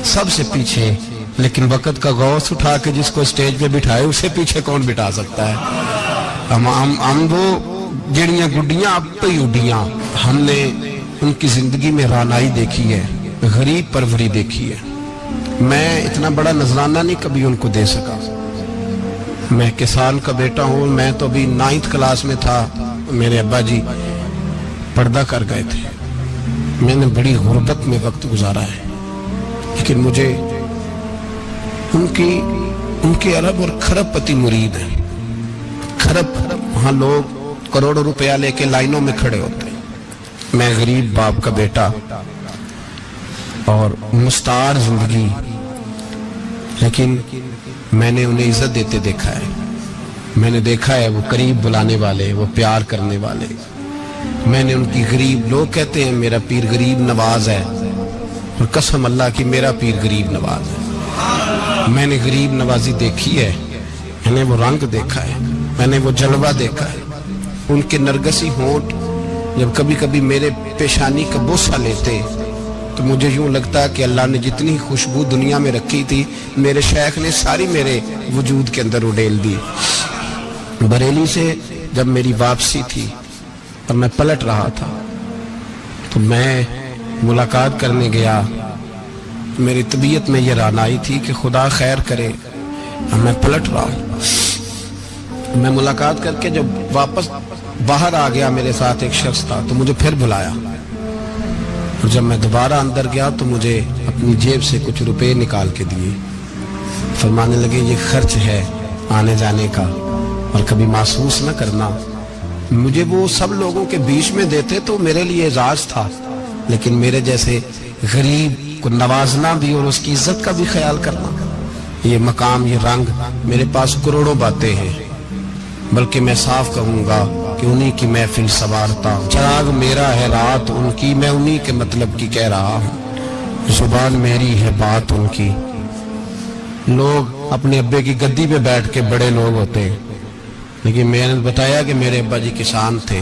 سب سے پیچھے. لیکن وقت کا غوث اٹھا کے جس کو اسٹیج پہ بٹھائے اسے پیچھے کون بٹھا سکتا ہے. ہم وہ جڑیاں گڈیاں اب پہ ہی اڈیاں. ہم نے ان کی زندگی میں رانائی دیکھی ہے, غریب پروری دیکھی ہے. میں اتنا بڑا نذرانہ نہیں کبھی ان کو دے سکا. میں کسان کا بیٹا ہوں, میں تو ابھی 9th کلاس میں تھا, میرے ابا جی پردہ کر گئے تھے. میں نے بڑی غربت میں وقت گزارا ہے, لیکن مجھے ان کے ارب اور کھرب پتی مرید ہیں. کھرب, وہاں لوگ کروڑوں روپیہ لے کے لائنوں میں کھڑے ہوتے ہیں. میں غریب باپ کا بیٹا اور مستعار زندگی, لیکن میں نے انہیں عزت دیتے دیکھا ہے. میں نے دیکھا ہے وہ قریب بلانے والے, وہ پیار کرنے والے. میں نے ان کی غریب, لوگ کہتے ہیں میرا پیر غریب نواز ہے, اور قسم اللہ کی میرا پیر غریب نواز ہے. میں نے غریب نوازی دیکھی ہے, میں نے وہ رنگ دیکھا ہے, میں نے وہ جلوہ دیکھا ہے. ان کے نرگسی ہونٹ جب کبھی کبھی میرے پیشانی کا بوسہ لیتے تو مجھے یوں لگتا ہے کہ اللہ نے جتنی خوشبو دنیا میں رکھی تھی میرے شیخ نے ساری میرے وجود کے اندر اڈیل دی۔ بریلی سے جب میری واپسی تھی اور میں پلٹ رہا تھا تو میں ملاقات کرنے گیا، میری طبیعت میں یہ رانائی تھی کہ خدا خیر کرے، میں پلٹ رہا ہوں۔ میں ملاقات کر کے جب واپس باہر آ گیا، میرے ساتھ ایک شخص تھا تو مجھے پھر بلایا، اور جب میں دوبارہ اندر گیا تو مجھے اپنی جیب سے کچھ روپے نکال کے دیے، فرمانے لگے یہ خرچ ہے آنے جانے کا اور کبھی محسوس نہ کرنا۔ مجھے وہ سب لوگوں کے بیچ میں دیتے تو میرے لیے اعزاز تھا، لیکن میرے جیسے غریب کو نوازنا بھی اور اس کی عزت کا بھی خیال کرنا، یہ مقام، یہ رنگ، میرے پاس کروڑوں باتیں ہیں، بلکہ میں صاف کہوں گا کہ انہی کی محفل سوارتا ہوں، چراغ میرا ہے رات ان کی، میں انہی کے مطلب کی کہہ رہا ہوں، زبان میری ہے بات ان کی۔ لوگ اپنے ابے کی گدی پہ بیٹھ کے بڑے لوگ ہوتے ہیں، لیکن میں نے بتایا کہ میرے ابا جی کسان تھے،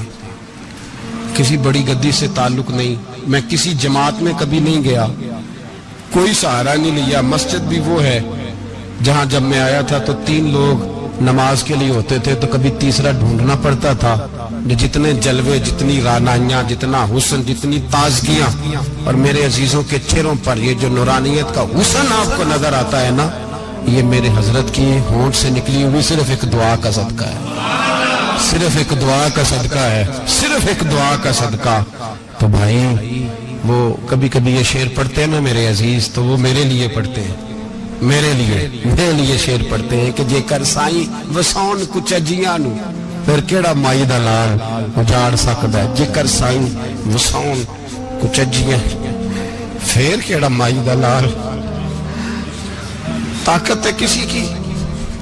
کسی بڑی گدی سے تعلق نہیں، میں کسی جماعت میں کبھی نہیں گیا، کوئی سہارا نہیں لیا۔ مسجد بھی وہ ہے جہاں جب میں آیا تھا تو 3 لوگ نماز کے لیے ہوتے تھے تو کبھی تیسرا ڈھونڈنا پڑتا تھا، جو جتنے جلوے، جتنی رانائیاں، جتنا حسن، جتنی تازگیاں، اور میرے عزیزوں کے چہروں پر یہ جو نورانیت کا حسن آپ کو نظر آتا ہے نا، یہ میرے حضرت کی ہونٹ سے نکلی ہوئی صرف ایک دعا کا صدقہ ہے، صرف ایک دعا کا صدقہ ہے، صرف ایک دعا کا صدقہ۔ تو بھائی وہ کبھی کبھی یہ شعر پڑھتے ہیں نا میرے عزیز، تو وہ میرے لیے پڑھتے ہیں، میرے لیے شعر پڑھتے ہیں کہ جے کر سائیں وسون کچھ اجیاں نو پھر کیڑا مائی دا لال اجاڑ سکدا ہے، جے کر سائیں وسون کچھ اجیاں پھر کیڑا مائی دا لال۔ طاقت ہے کسی کی،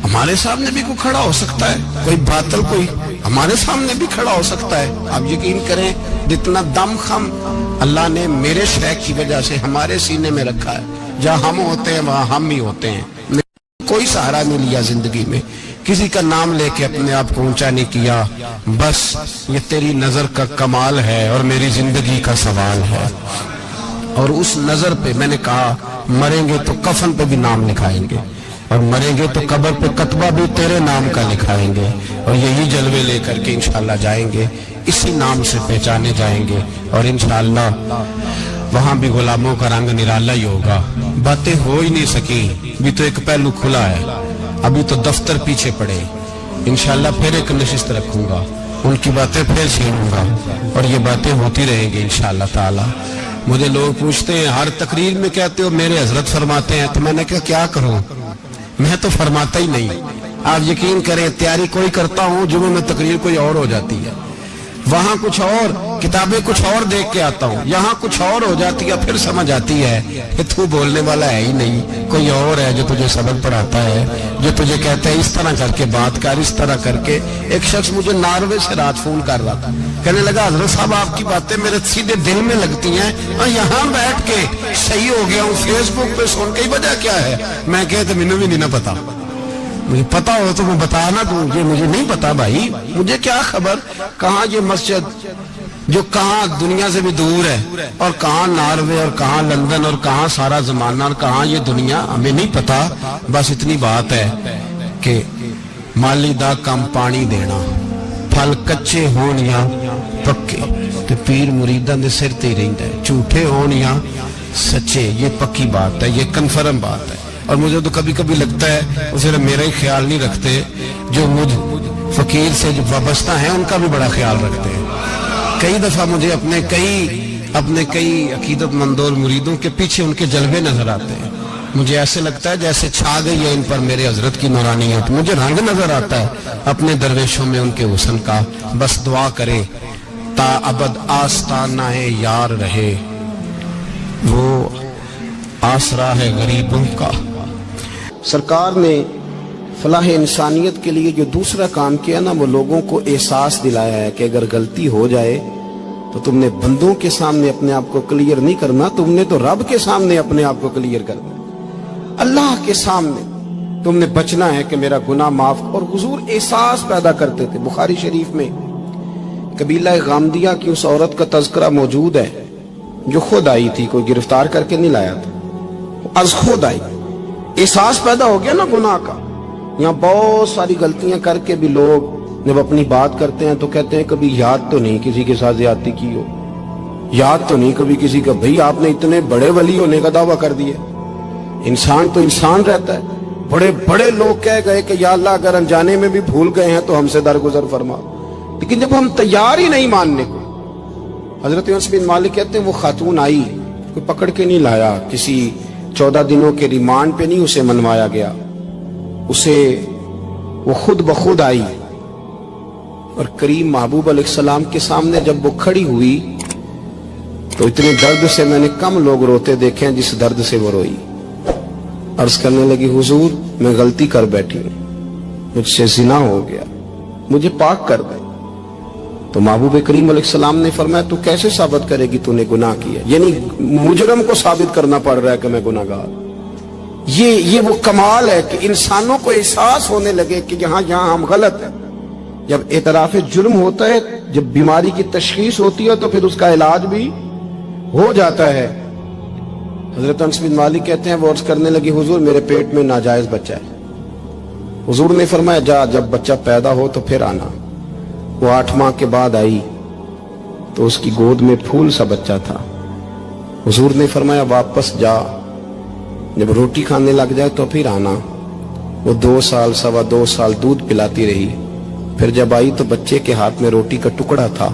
ہمارے سامنے بھی کوئی کھڑا ہو سکتا ہے، کوئی باطل کوئی ہمارے سامنے بھی کھڑا ہو سکتا ہے۔ آپ یقین کریں جتنا دم خم اللہ نے میرے شیخ کی وجہ سے ہمارے سینے میں رکھا ہے، جہاں ہم ہوتے ہیں وہاں ہم ہی ہوتے ہیں۔ کوئی سہارا نہیں لیا زندگی میں، کسی کا نام لے کے اپنے آپ کو اونچا نہیں کیا، بس یہ تیری نظر کا کمال ہے اور میری زندگی کا سوال ہے۔ اور اس نظر پہ میں نے کہا مریں گے تو کفن پہ بھی نام لکھائیں گے، اور مریں گے تو قبر پہ کتبہ بھی تیرے نام کا لکھائیں گے، اور یہی جلوے لے کر کے انشاءاللہ جائیں گے، اسی نام سے پہچانے جائیں گے، اور انشاءاللہ وہاں بھی غلاموں کا رنگ نرالا ہی ہوگا۔ باتیں ہو ہی نہیں سکی، بھی تو ایک پہلو کھلا ہے، ابھی تو دفتر پیچھے پڑے، انشاءاللہ پھر ایک نشست رکھوں گا، ان کی باتیں پھر چھینوں گا، اور یہ باتیں ہوتی رہیں گی انشاءاللہ تعالی۔ مجھے لوگ پوچھتے ہیں ہر تقریر میں کہتے ہو میرے حضرت فرماتے ہیں، تو میں نے کہا کیا کروں، میں تو فرماتا ہی نہیں۔ آپ یقین کریں تیاری کوئی کرتا ہوں، جمعہ میں تقریر کوئی اور ہو جاتی ہے، وہاں کچھ اور، کتابیں کچھ اور دیکھ کے آتا ہوں، یہاں کچھ اور ہو جاتی ہے، پھر سمجھ آتی ہے کہ تو بولنے والا ہے ہی نہیں، کوئی اور ہے جو تجھے سبق پڑھاتا ہے، جو تجھے کہتا ہے اس طرح کر کے بات کر، اس طرح کر کے۔ ایک شخص مجھے ناروے سے رات فون کر رہا تھا، کہنے لگا حضرت صاحب آپ کی باتیں میرے سیدھے دل میں لگتی ہیں، اور یہاں بیٹھ کے صحیح ہو گیا ہوں، فیس بک پہ سن کے وجہ کیا ہے؟ میں کہتا مینوں بھی نہیں پتا، مجھے پتا ہو تو میں بتا نہ دوں، یہ مجھے نہیں پتا بھائی، مجھے کیا خبر کہاں یہ مسجد جو کہاں دنیا سے بھی دور ہے، اور کہاں ناروے، اور کہاں لندن، اور کہاں سارا زمانہ، اور کہاں یہ دنیا، ہمیں نہیں پتا۔ بس اتنی بات ہے کہ مالی دا کم پانی دینا، پھل کچے ہون یا پکے، تو پیر مریداں دے سر تے ہی رہندا ہے، جھوٹے ہون یا سچے، یہ پکی بات ہے، یہ کنفرم بات ہے۔ اور مجھے تو کبھی کبھی لگتا ہے وہ صرف میرا ہی خیال نہیں رکھتے، جو مجھ فقیر سے جو وابستہ ہیں ان کا بھی بڑا خیال رکھتے ہیں۔ کئی دفعہ مجھے اپنے کئی عقیدت مندوں اور مریدوں کے پیچھے ان کے جلوے نظر آتے ہیں، مجھے ایسے لگتا ہے جیسے چھا گئی ہے ان پر میرے حضرت کی نورانیت، مجھے رنگ نظر آتا ہے اپنے درویشوں میں ان کے حسن کا۔ بس دعا کرے تا ابد آستانہ یار رہے، وہ آسرا ہے غریبوں کا۔ سرکار نے فلاح انسانیت کے لیے جو دوسرا کام کیا نا، وہ لوگوں کو احساس دلایا ہے کہ اگر غلطی ہو جائے تو تم نے بندوں کے سامنے اپنے آپ کو کلیئر نہیں کرنا، تم نے تو رب کے سامنے اپنے آپ کو کلیئر کرنا، اللہ کے سامنے تم نے بچنا ہے کہ میرا گناہ معاف۔ اور حضور احساس پیدا کرتے تھے۔ بخاری شریف میں قبیلہ غامدیہ کی اس عورت کا تذکرہ موجود ہے جو خود آئی تھی, کوئی گرفتار کر کے نہیں لایا تھا, از خود آئی. احساس پیدا ہو گیا نا گناہ کا. یہاں بہت ساری غلطیاں کر کے بھی لوگ جب اپنی بات کرتے ہیں تو کہتے ہیں کبھی یاد تو نہیں کسی کے ساتھ زیادتی کی ہو, یاد تو نہیں کبھی کسی کا. بھئی آپ نے اتنے بڑے ولی ہونے کا دعویٰ کر دیا. انسان تو انسان رہتا ہے. بڑے بڑے لوگ کہہ گئے کہ یا اللہ اگر انجانے میں بھی بھول گئے ہیں تو ہم سے درگزر فرما. لیکن جب ہم تیار ہی نہیں ماننے کو. حضرت انس بن مالک کہتے ہیں وہ خاتون آئی, کوئی پکڑ کے نہیں لایا, کسی 14 دنوں کے ریمانڈ پہ نہیں اسے منوایا گیا, اسے وہ خود بخود آئی. اور کریم محبوب علیہ السلام کے سامنے جب وہ کھڑی ہوئی تو اتنے درد سے میں نے کم لوگ روتے دیکھے ہیں جس درد سے وہ روئی. عرض کرنے لگی حضور میں غلطی کر بیٹھی ہوں, مجھ سے زنا ہو گیا, مجھے پاک کر دے. تو محبوب کریم علیہ السلام نے فرمایا تو کیسے ثابت کرے گی تو نے گناہ کیا؟ یعنی مجرم کو ثابت کرنا پڑ رہا ہے کہ میں گناہ گار. یہ وہ کمال ہے کہ انسانوں کو احساس ہونے لگے کہ یہاں ہم غلط ہیں. جب اعتراف جرم ہوتا ہے, جب بیماری کی تشخیص ہوتی ہے تو پھر اس کا علاج بھی ہو جاتا ہے. حضرت انس بن مالک کہتے ہیں وہ عرض کرنے لگی حضور میرے پیٹ میں ناجائز بچہ ہے. حضور نے فرمایا جا جب بچہ پیدا ہو تو پھر آنا. وہ 8 ماہ کے بعد آئی تو اس کی گود میں پھول سا بچہ تھا. حضور نے فرمایا واپس جا, جب روٹی کھانے لگ جائے تو پھر آنا. وہ 2 سال 2.25 سال دودھ پلاتی رہی. پھر جب آئی تو بچے کے ہاتھ میں روٹی کا ٹکڑا تھا.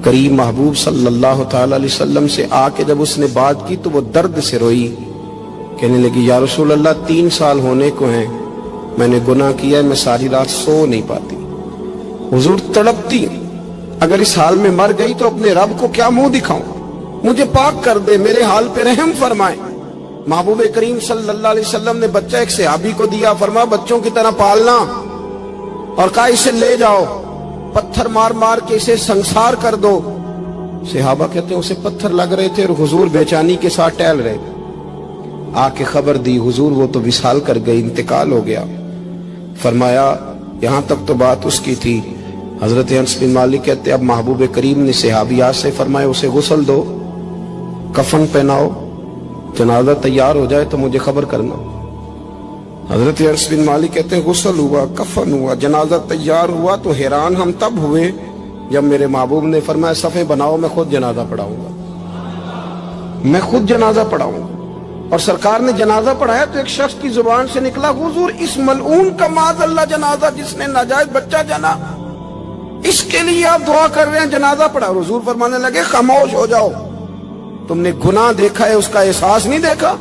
کریم محبوب صلی اللہ تعالی علیہ وسلم سے آ کے جب اس نے بات کی تو وہ درد سے روئی, کہنے لگی یا رسول اللہ 3 سال ہونے کو ہیں, میں نے گناہ کیا ہے, میں ساری رات سو نہیں پاتی. حضور تڑپتی, اگر اس حال میں مر گئی تو اپنے رب کو کیا منہ دکھاؤں, مجھے پاک کر دے, میرے حال پہ رحم فرمائے. محبوب کریم صلی اللہ علیہ وسلم نے بچہ ایک صحابی کو دیا, فرمایا بچوں کی طرح پالنا, اور کہا اسے لے جاؤ, پتھر مار مار کے اسے سنسار کر دو. صحابہ کہتے ہیں اسے پتھر لگ رہے تھے اور حضور بےچانی کے ساتھ ٹہل رہے تھے. آ کے خبر دی حضور وہ تو وصال کر گئی, انتقال ہو گیا. فرمایا یہاں تک تو بات اس کی تھی. حضرت انس بن مالک کہتے اب محبوب کریم نے صحابیات سے فرمایا اسے غسل دو, کفن پہناؤ, جنازہ تیار ہو جائے تو مجھے خبر کرنا. حضرت انس بن مالک کہتے ہیں غسل ہوا, کفن ہوا, جنازہ تیار ہوا تو حیران ہم تب ہوئے جب میرے محبوب نے فرمایا صفیں بناؤ, میں خود جنازہ پڑھاؤں گا, میں خود جنازہ پڑھاؤں گا. اور سرکار نے جنازہ پڑھایا تو ایک شخص کی زبان سے نکلا حضور اس ملعون کا معاذ اللہ جنازہ جس نے ناجائز بچہ جنا, اس کے لیے آپ دعا کر رہے ہیں, جنازہ پڑھا. حضور فرمانے لگے خاموش ہو جاؤ, تم نے گناہ دیکھا ہے اس کا احساس نہیں دیکھا,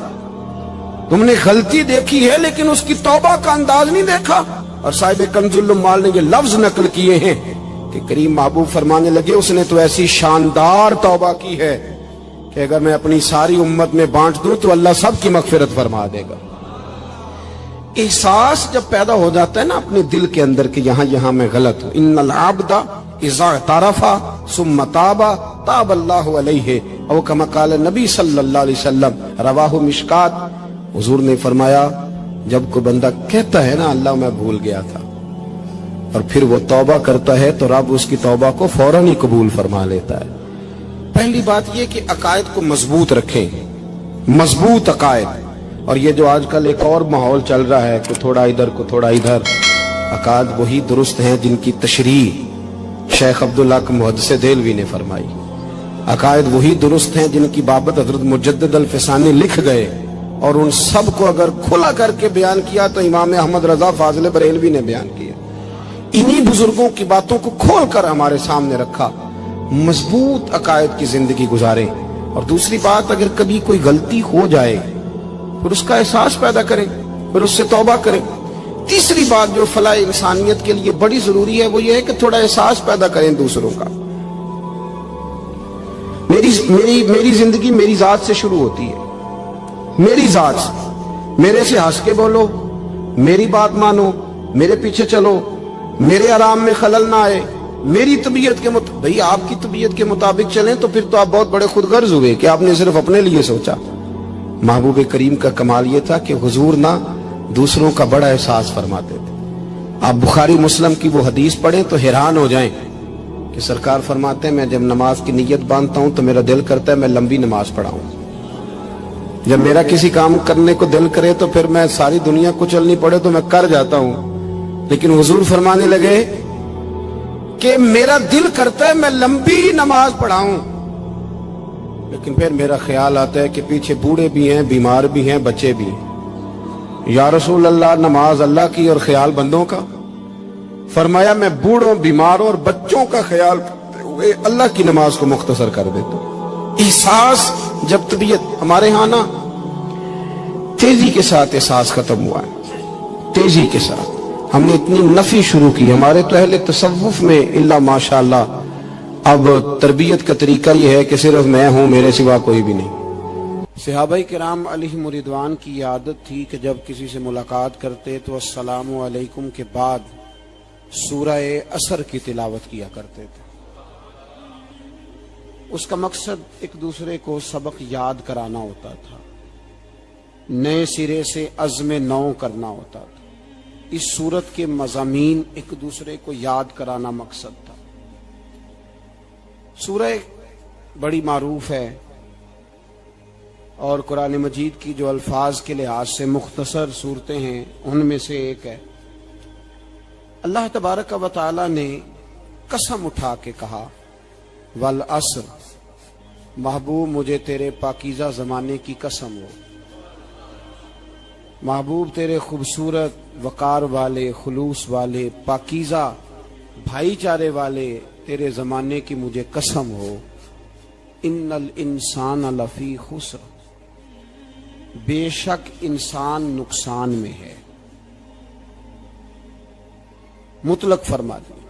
تم نے غلطی دیکھی ہے لیکن اس کی توبہ کا انداز نہیں دیکھا. اور صاحب کنز العمال نے یہ لفظ نقل کیے ہیں کہ کریم محبوب فرمانے لگے اس نے تو ایسی شاندار توبہ کی ہے کہ اگر میں اپنی ساری امت میں بانٹ دوں تو اللہ سب کی مغفرت فرما دے گا. احساس جب پیدا ہو جاتا ہے نا اپنے دل کے اندر کہ یہاں میں غلط ہوں. ان العبد اذا اعترف ثم تاب تاب اللہ علیہ او کما قال نبی صلی اللہ علیہ وسلم, رواہ مشکات. حضور نے فرمایا جب کوئی بندہ کہتا ہے نا اللہ میں بھول گیا تھا, اور پھر وہ توبہ کرتا ہے تو رب اس کی توبہ کو فوراً ہی قبول فرما لیتا ہے. پہلی بات یہ کہ عقائد کو مضبوط رکھیں, مضبوط عقائد. اور یہ جو آج کل ایک اور ماحول چل رہا ہے کہ تھوڑا ادھر کو تھوڑا ادھر, عقائد وہی درست ہیں جن کی تشریح شیخ عبداللہ محدث دہلوی نے فرمائی. عقائد وہی درست ہیں جن کی بابت حضرت مجدد الفسانی لکھ گئے, اور ان سب کو اگر کھلا کر کے بیان کیا تو امام احمد رضا فاضل بریلوی نے بیان کیا. انہی بزرگوں کی باتوں کو کھول کر ہمارے سامنے رکھا. مضبوط عقائد کی زندگی گزاریں. اور دوسری بات, اگر کبھی کوئی غلطی ہو جائے پھر اس کا احساس پیدا کریں, پھر اس سے توبہ کریں. تیسری بات جو فلاح انسانیت کے لیے بڑی ضروری ہے وہ یہ ہے کہ تھوڑا احساس پیدا کریں دوسروں کا. میری زندگی میری ذات سے شروع ہوتی ہے, میری ذات سے. میرے سے ہنس کے بولو, میری بات مانو, میرے پیچھے چلو, میرے آرام میں خلل نہ آئے, میری طبیعت کے مطابق. بھئی آپ کی طبیعت کے مطابق چلیں تو پھر تو آپ بہت بڑے خود غرض ہوئے کہ آپ نے صرف اپنے لیے سوچا. محبوب کریم کا کمال یہ تھا کہ حضور نہ دوسروں کا بڑا احساس فرماتے تھے. آپ بخاری مسلم کی وہ حدیث پڑھیں تو حیران ہو جائیں. کہ سرکار فرماتے ہیں میں جب نماز کی نیت باندھتا ہوں تو میرا دل کرتا ہے میں لمبی نماز پڑھاؤں. جب میرا کسی کام کرنے کو دل کرے تو پھر میں ساری دنیا کچلنی پڑے تو میں کر جاتا ہوں. لیکن حضور فرمانے لگے کہ میرا دل کرتا ہے میں لمبی نماز پڑھاؤں، لیکن پھر میرا خیال آتا ہے کہ پیچھے بوڑھے بھی ہیں، بیمار بھی ہیں، بچے بھی ہیں. یا رسول اللہ، نماز اللہ کی اور خیال بندوں کا. فرمایا میں بوڑھوں، بیماروں اور بچوں کا خیال کرتے ہوئے اللہ کی نماز کو مختصر کر دیتا ہوں. احساس جب طبیعت ہمارے ہاں نا تیزی کے ساتھ احساس ختم ہوا ہے، تیزی کے ساتھ ہم نے اتنی نفی شروع کی. ہمارے تو اہل تصوف میں اللہ ماشاءاللہ اب تربیت کا طریقہ یہ ہے کہ صرف میں ہوں، میرے سوا کوئی بھی نہیں. صحابہ کرام علیہم رضوان کی عادت تھی کہ جب کسی سے ملاقات کرتے تو السلام علیکم کے بعد سورہ عصر کی تلاوت کیا کرتے تھے. اس کا مقصد ایک دوسرے کو سبق یاد کرانا ہوتا تھا، نئے سرے سے عزم نو کرنا ہوتا تھا. اس سورت کے مضامین ایک دوسرے کو یاد کرانا مقصد تھا. سورہ بڑی معروف ہے اور قرآن مجید کی جو الفاظ کے لحاظ سے مختصر صورتیں ہیں ان میں سے ایک ہے. اللہ تبارک و تعالی نے قسم اٹھا کے کہا والعصر، محبوب مجھے تیرے پاکیزہ زمانے کی قسم ہو. محبوب تیرے خوبصورت وقار والے، خلوص والے، پاکیزہ بھائی چارے والے تیرے زمانے کی مجھے قسم ہو. ان الانسان لفی خسر، بے شک انسان نقصان میں ہے. مطلق فرما دیا،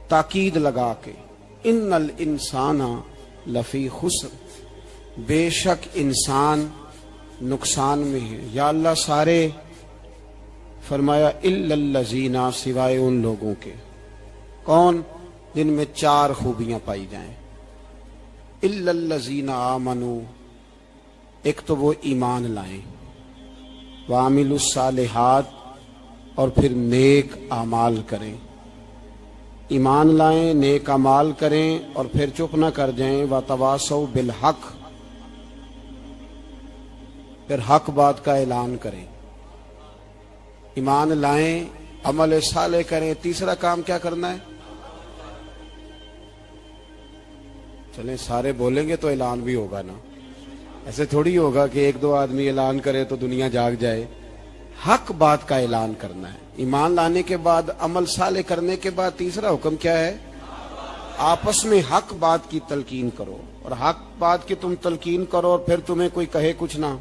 تاکید لگا کے، ان الانسان لفی خسر، بے شک انسان نقصان میں ہے. یا اللہ سارے، فرمایا الا الذین، سوائے ان لوگوں کے. کون؟ جن میں 4 خوبیاں پائی جائیں. الا الذین آمنوا، ایک تو وہ ایمان لائیں، وعملوا الصالحات، اور پھر نیک اعمال کریں. ایمان لائیں، نیک اعمال کریں اور پھر چپ نہ کر جائیں. وتواصوا بالحق، پھر حق بات کا اعلان کریں. ایمان لائیں، عمل صالح کریں. تیسرا کام کیا کرنا ہے؟ چلیں سارے بولیں گے تو اعلان بھی ہوگا نا. ایسے تھوڑی ہوگا کہ 1-2 آدمی اعلان کرے تو دنیا جاگ جائے. حق بات کا اعلان کرنا ہے. ایمان لانے کے بعد، عمل صالح کرنے کے بعد تیسرا حکم کیا ہے؟ آپس میں حق بات کی تلقین کرو. اور حق بات کی تم تلقین کرو اور پھر تمہیں کوئی کہے کچھ نہ،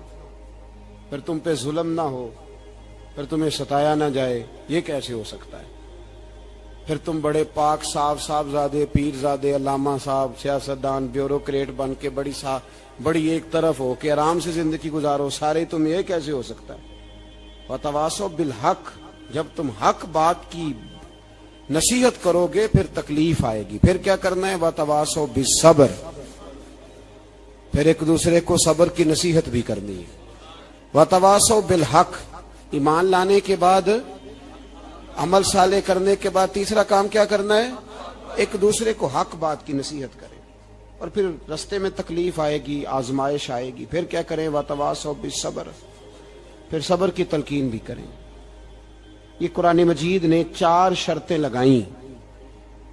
پھر تم پہ ظلم نہ ہو، پھر تمہیں ستایا نہ جائے. یہ کیسے ہو سکتا ہے؟ پھر تم بڑے پاک صاحبزادے، پیرزادے، علامہ صاحب، سیاستدان، بیوروکریٹ بن کے بڑی ایک طرف ہو کہ آرام سے زندگی گزارو سارے. تم یہ کیسے ہو سکتا ہے؟ وتواصوا بالحق، جب تم حق بات کی نصیحت کرو گے پھر تکلیف آئے گی. پھر کیا کرنا ہے؟ وتواصوا بالصبر، پھر ایک دوسرے کو صبر کی نصیحت بھی کرنی ہے. وتواصوا بالحق، ایمان لانے کے بعد، عمل صالح کرنے کے بعد تیسرا کام کیا کرنا ہے؟ ایک دوسرے کو حق بات کی نصیحت کریں. اور پھر رستے میں تکلیف آئے گی، آزمائش آئے گی. پھر کیا کریں؟ وتواصوا بالصبر، پھر صبر کی تلقین بھی کریں. یہ قرآن مجید نے 4 شرطیں لگائیں.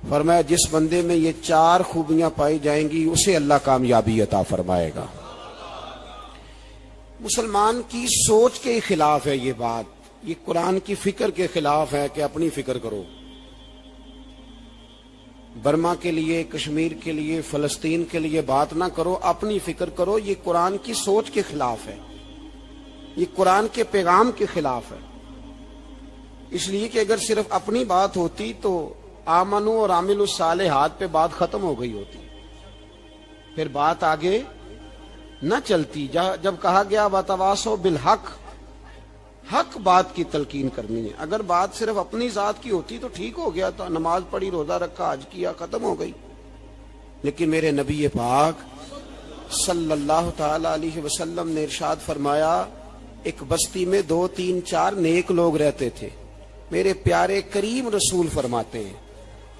فرمایا جس بندے میں یہ 4 خوبیاں پائی جائیں گی اسے اللہ کامیابی عطا فرمائے گا. مسلمان کی سوچ کے خلاف ہے یہ بات. یہ قرآن کی فکر کے خلاف ہے کہ اپنی فکر کرو. برما کے لیے، کشمیر کے لیے، فلسطین کے لیے بات نہ کرو، اپنی فکر کرو. یہ قرآن کی سوچ کے خلاف ہے، یہ قرآن کے پیغام کے خلاف ہے. اس لیے کہ اگر صرف اپنی بات ہوتی تو آمنو اور عاملوا الصالحات پہ بات ختم ہو گئی ہوتی، پھر بات آگے نہ چلتی. جب کہا گیا وتواصوا بالحق، حق بات کی تلقین کرنی ہے. اگر بات صرف اپنی ذات کی ہوتی تو ٹھیک ہو گیا تھا، نماز پڑھی، روزہ رکھا، حج کیا، ختم ہو گئی. لیکن میرے نبی پاک صلی اللہ تعالی علیہ وسلم نے ارشاد فرمایا ایک بستی میں 2 3 4 نیک لوگ رہتے تھے. میرے پیارے کریم رسول فرماتے ہیں